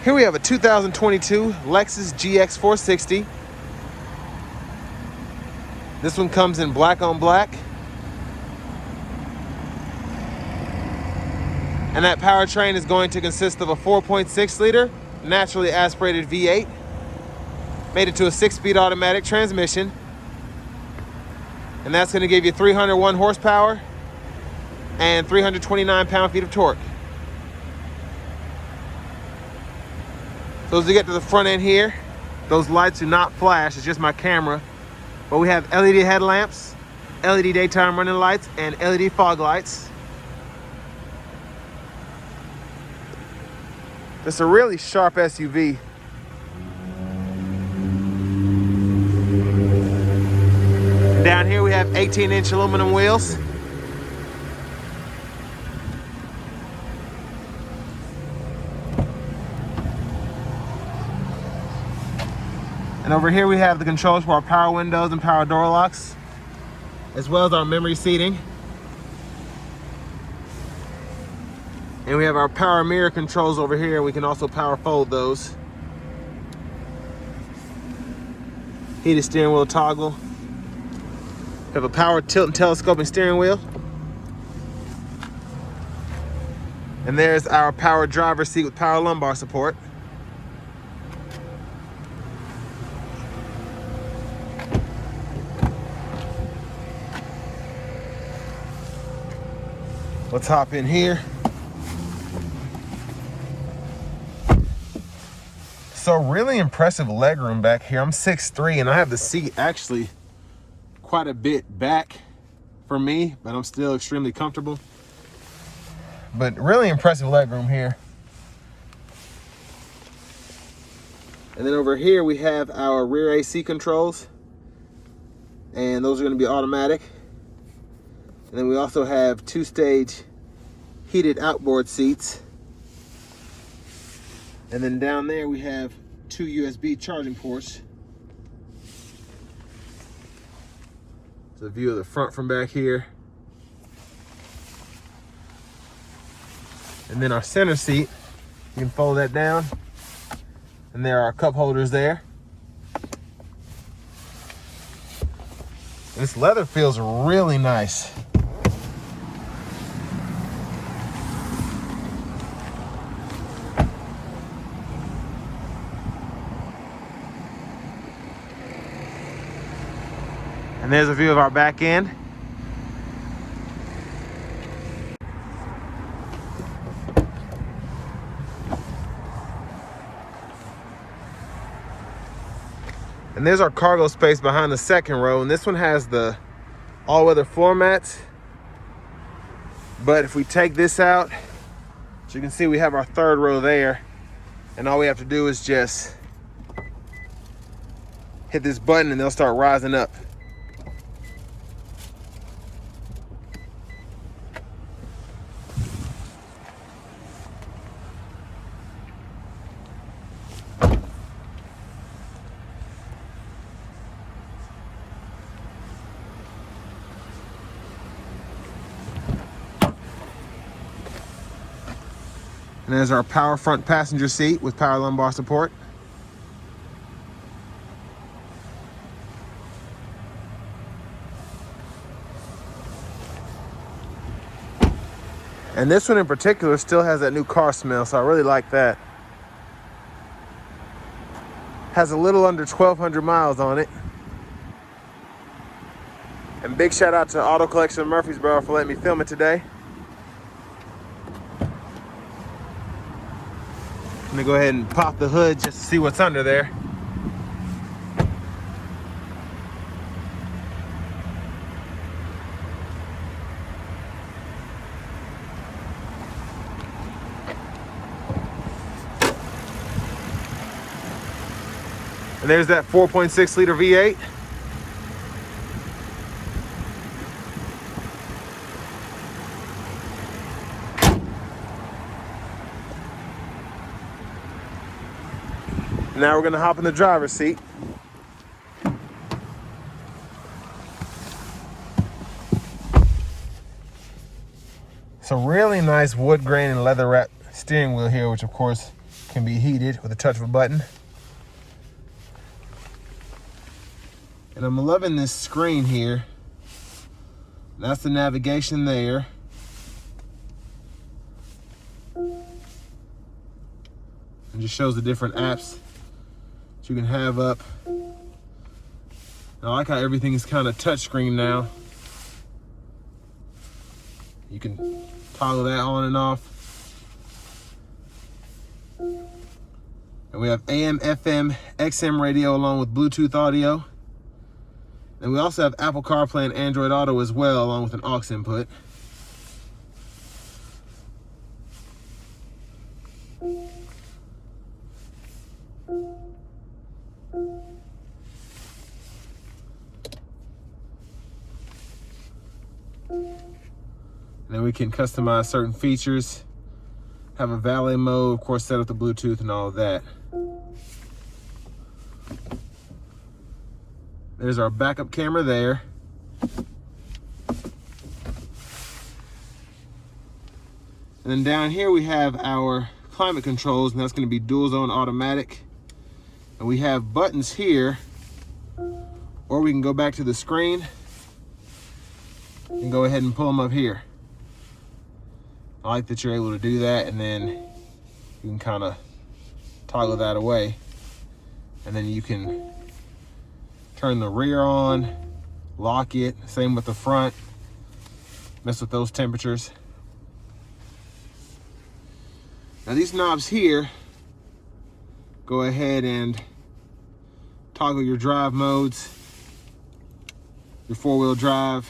Here we have a 2022 Lexus GX 460. This one comes in black on black. And that powertrain is going to consist of a 4.6 liter naturally aspirated V8. Made it to a 6-speed automatic transmission. And that's going to give you 301 horsepower and 329 pound-feet of torque. So as we get to the front end here, those lights do not flash, it's just my camera. But we have LED headlamps, LED daytime running lights, and LED fog lights. It's a really sharp SUV. Down here we have 18-inch aluminum wheels. And over here we have the controls for our power windows and power door locks, as well as our memory seating. And we have our power mirror controls over here. We can also power fold those. Heated steering wheel toggle. We have a power tilt and telescoping steering wheel. And there's our power driver's seat with power lumbar support. Let's hop in here. So really impressive legroom back here. I'm 6'3" and I have the seat actually quite a bit back for me, but I'm still extremely comfortable. But really impressive legroom here. And then over here we have our rear AC controls, and those are going to be automatic. And then we also have 2-stage heated outboard seats. And then down there we have 2 USB charging ports. It's a view of the front from back here. And then our center seat, you can fold that down. And there are cup holders there. And this leather feels really nice. And there's a view of our back end. And there's our cargo space behind the second row. And this one has the all-weather floor mats. But if we take this out, as you can see, we have our third row there. And all we have to do is just hit this button and they'll start rising up. And there's our power front passenger seat with power lumbar support. And this one in particular still has that new car smell, so I really like that. Has a little under 1,200 miles on it. And big shout out to Auto Collection of Murfreesboro for letting me film it today. I'm gonna go ahead and pop the hood just to see what's under there. And there's that 4.6 liter V8. Now we're gonna hop in the driver's seat. It's a really nice wood grain and leather wrap steering wheel here, which of course can be heated with a touch of a button. And I'm loving this screen here. That's the navigation there. It just shows the different apps that you can have up. I like how everything is kind of touchscreen now. You can toggle that on and off. And we have AM, FM, XM radio along with Bluetooth audio. And we also have Apple CarPlay and Android Auto as well, along with an aux input. And then we can customize certain features, have a valet mode, of course, set up the Bluetooth and all of that. There's our backup camera there. And then down here we have our climate controls, and that's going to be dual zone automatic. And we have buttons here, or we can go back to the screen and go ahead and pull them up here. I like that you're able to do that, and then you can kind of toggle that away. And then you can turn the rear on, lock it, same with the front, mess with those temperatures. Now these knobs here, go ahead and toggle your drive modes, your four-wheel drive.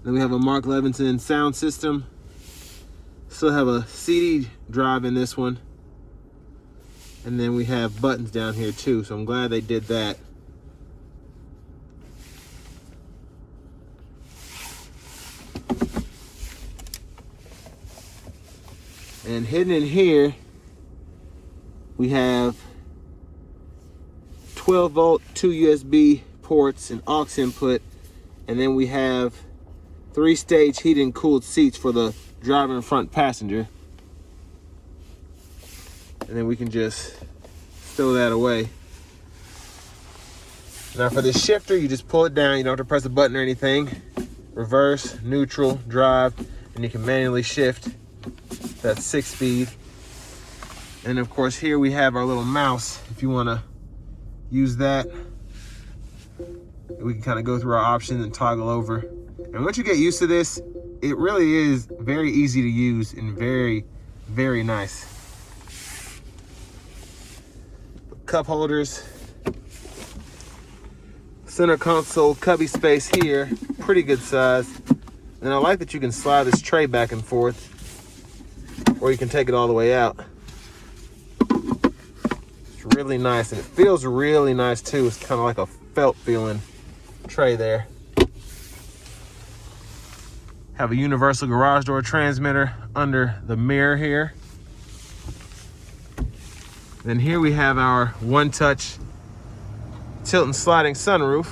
Then we have a Mark Levinson sound system. Still have a CD drive in this one. And then we have buttons down here too, so I'm glad they did that. And hidden in here, we have 12 volt, 2 USB ports, and aux input. And then we have 3-stage heated and cooled seats for the driver and front passenger. And then we can just throw that away. Now for the shifter, you just pull it down. You don't have to press a button or anything. Reverse, neutral, drive, and you can manually shift. That's 6-speed. And of course here we have our little mouse. If you want to use that, we can kind of go through our options and toggle over. And once you get used to this, it really is very easy to use and very, very nice. Cup holders, center console cubby space here, pretty good size. And I like that you can slide this tray back and forth, or you can take it all the way out. It's really nice, and it feels really nice too. It's kind of like a felt feeling tray there. Have a universal garage door transmitter under the mirror here. Then here we have our one-touch tilt and sliding sunroof.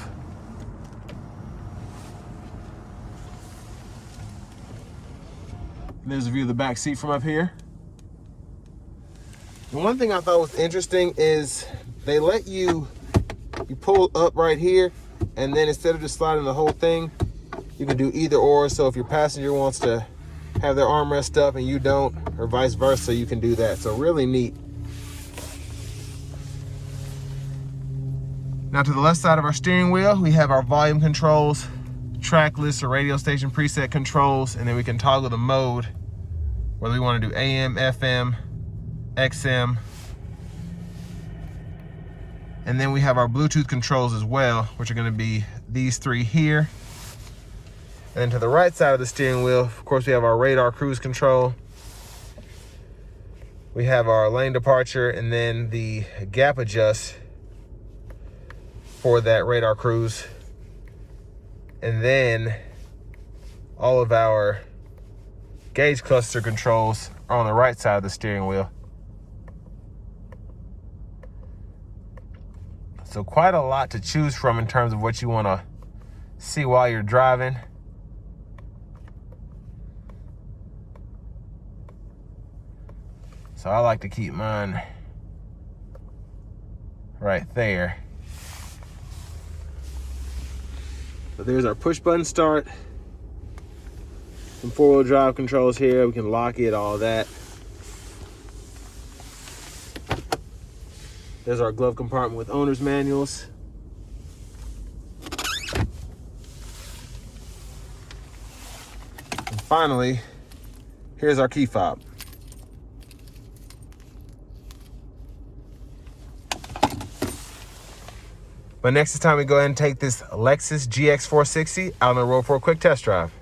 And there's a view of the back seat from up here. And one thing I thought was interesting is they let you pull up right here, and then instead of just sliding the whole thing, you can do either or. So if your passenger wants to have their armrest up and you don't, or vice versa, you can do that. So really neat. Now to the left side of our steering wheel, we have our volume controls, track list or radio station preset controls, and then we can toggle the mode, whether we want to do AM, FM, XM. And then we have our Bluetooth controls as well, which are going to be these three here. And then to the right side of the steering wheel, of course, we have our radar cruise control. We have our lane departure, and then the gap adjust for that radar cruise. And then all of our gauge cluster controls are on the right side of the steering wheel. So quite a lot to choose from in terms of what you want to see while you're driving. So I like to keep mine right there. But there's our push button start. Some 4-wheel drive controls here. We can lock it, all that. There's our glove compartment with owner's manuals. And finally, here's our key fob. But next, it's time we go ahead and take this Lexus GX 460 out on the road for a quick test drive.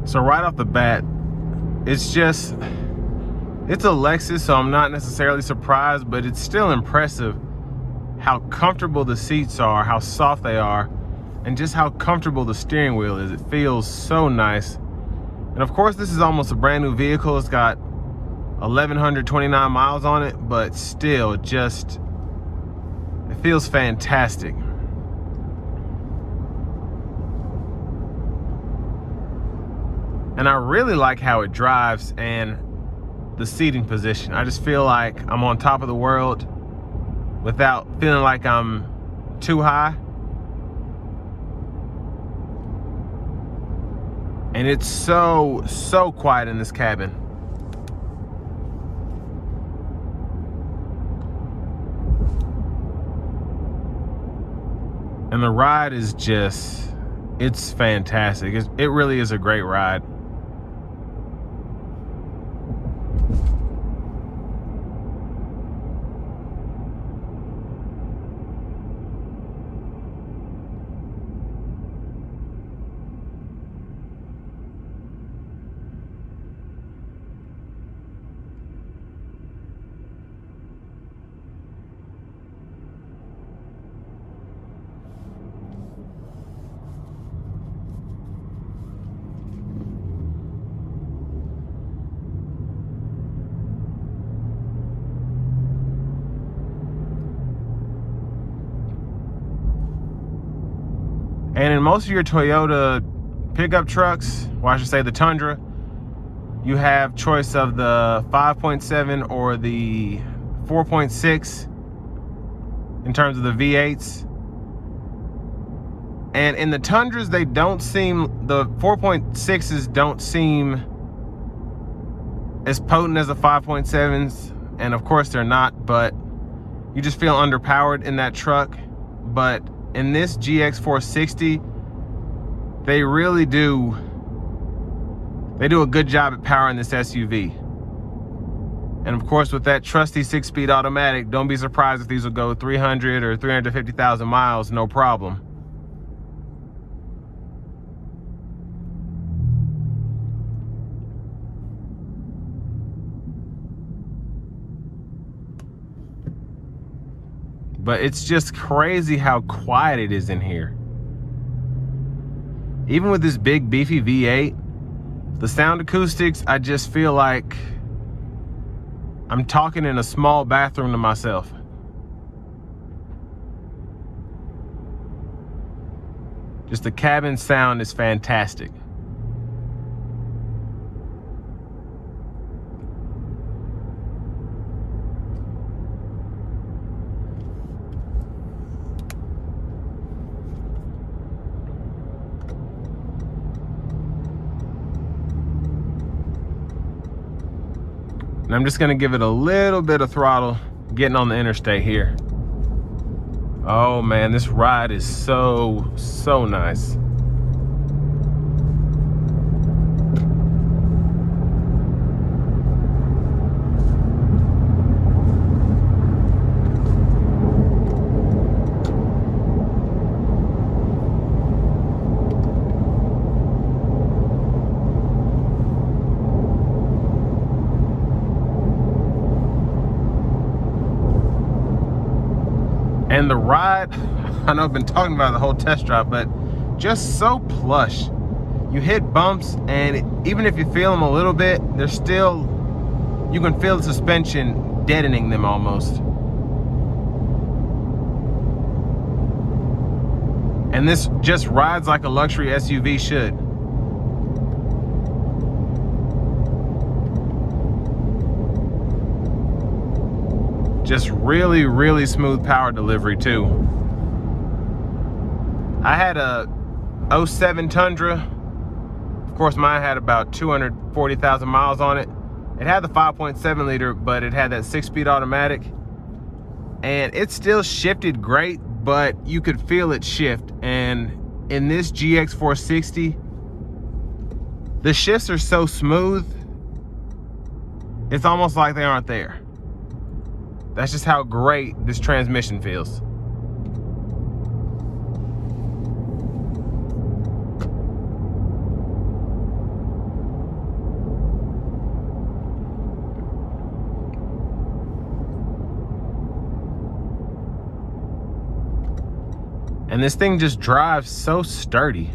So right off the bat, it's a Lexus, so I'm not necessarily surprised, but it's still impressive how comfortable the seats are, how soft they are, and just how comfortable the steering wheel is. It feels so nice. And of course, this is almost a brand new vehicle. It's got 1,129 miles on it, but still it feels fantastic. And I really like how it drives and the seating position. I just feel like I'm on top of the world without feeling like I'm too high. And it's so quiet in this cabin. And the ride is it's fantastic. It really is a great ride. And in most of your Toyota pickup trucks, or I should say the Tundra, you have choice of the 5.7 or the 4.6 in terms of the V8s. And in the Tundras, the 4.6s don't seem as potent as the 5.7s. And of course they're not, but you just feel underpowered in that truck. But in this GX 460, they really do a good job at powering this SUV. And of course, with that trusty 6-speed automatic, don't be surprised if these will go 300 or 350,000 miles, no problem. But it's just crazy how quiet it is in here. Even with this big beefy V8, the sound acoustics, I just feel like I'm talking in a small bathroom to myself. Just the cabin sound is fantastic. And I'm just gonna give it a little bit of throttle getting on the interstate here. Oh man, this ride is so nice. And the ride, I know I've been talking about the whole test drive, but just so plush. You hit bumps, and even if you feel them a little bit, they're still, you can feel the suspension deadening them almost. And this just rides like a luxury SUV should. Just really, really smooth power delivery too. I had a 07 Tundra. Of course, mine had about 240,000 miles on it. It had the 5.7 liter, but it had that 6-speed automatic. And it still shifted great, but you could feel it shift. And in this GX 460, the shifts are so smooth, it's almost like they aren't there. That's just how great this transmission feels. And this thing just drives so sturdy.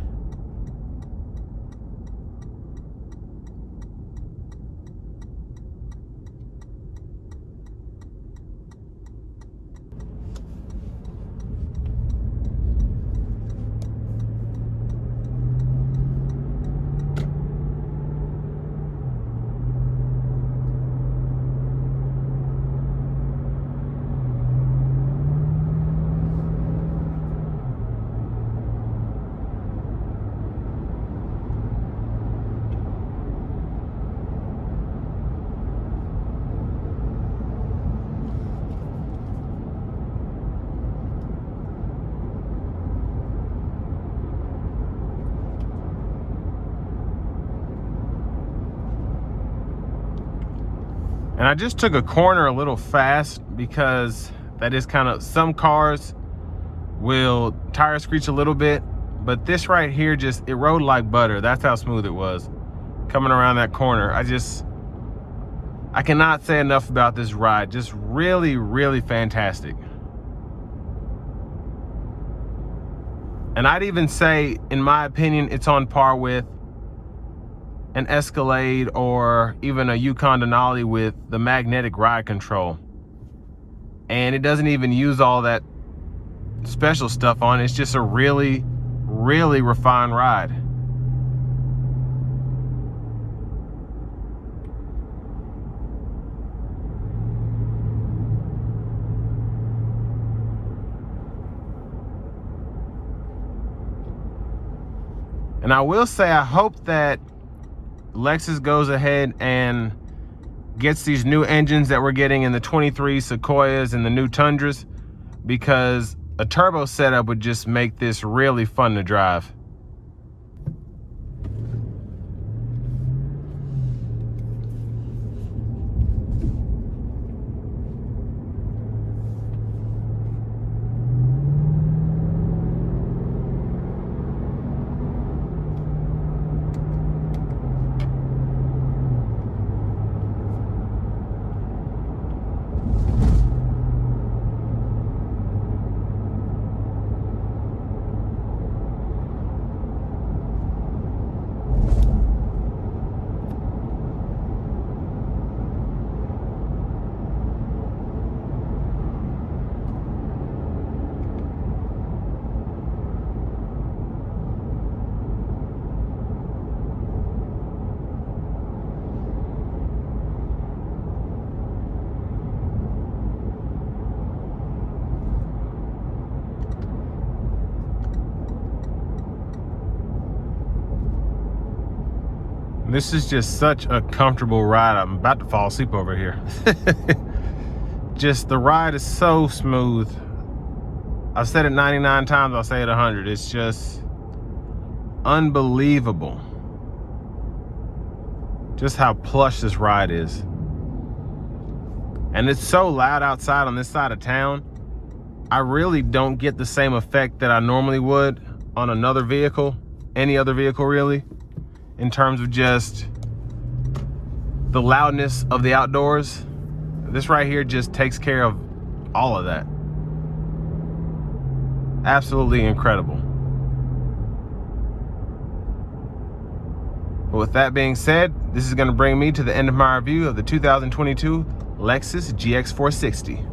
And I just took a corner a little fast because that is kind of, some cars will tire screech a little bit, but this right here just, it rode like butter. That's how smooth it was coming around that corner. I cannot say enough about this ride. Just really, really fantastic. And I'd even say, in my opinion, it's on par with an Escalade or even a Yukon Denali with the magnetic ride control. And it doesn't even use all that special stuff on it. It's just a really, really refined ride. And I will say, I hope that Lexus goes ahead and gets these new engines that we're getting in the 23 Sequoias and the new Tundras, because a turbo setup would just make this really fun to drive. This is just such a comfortable ride. I'm about to fall asleep over here. Just the ride is so smooth. I've said it 99 times, I'll say it 100. It's just unbelievable just how plush this ride is. And it's so loud outside on this side of town. I really don't get the same effect that I normally would on another vehicle, any other vehicle really, in terms of just the loudness of the outdoors. This right here just takes care of all of that. Absolutely incredible. But with that being said, this is going to bring me to the end of my review of the 2022 Lexus GX 460.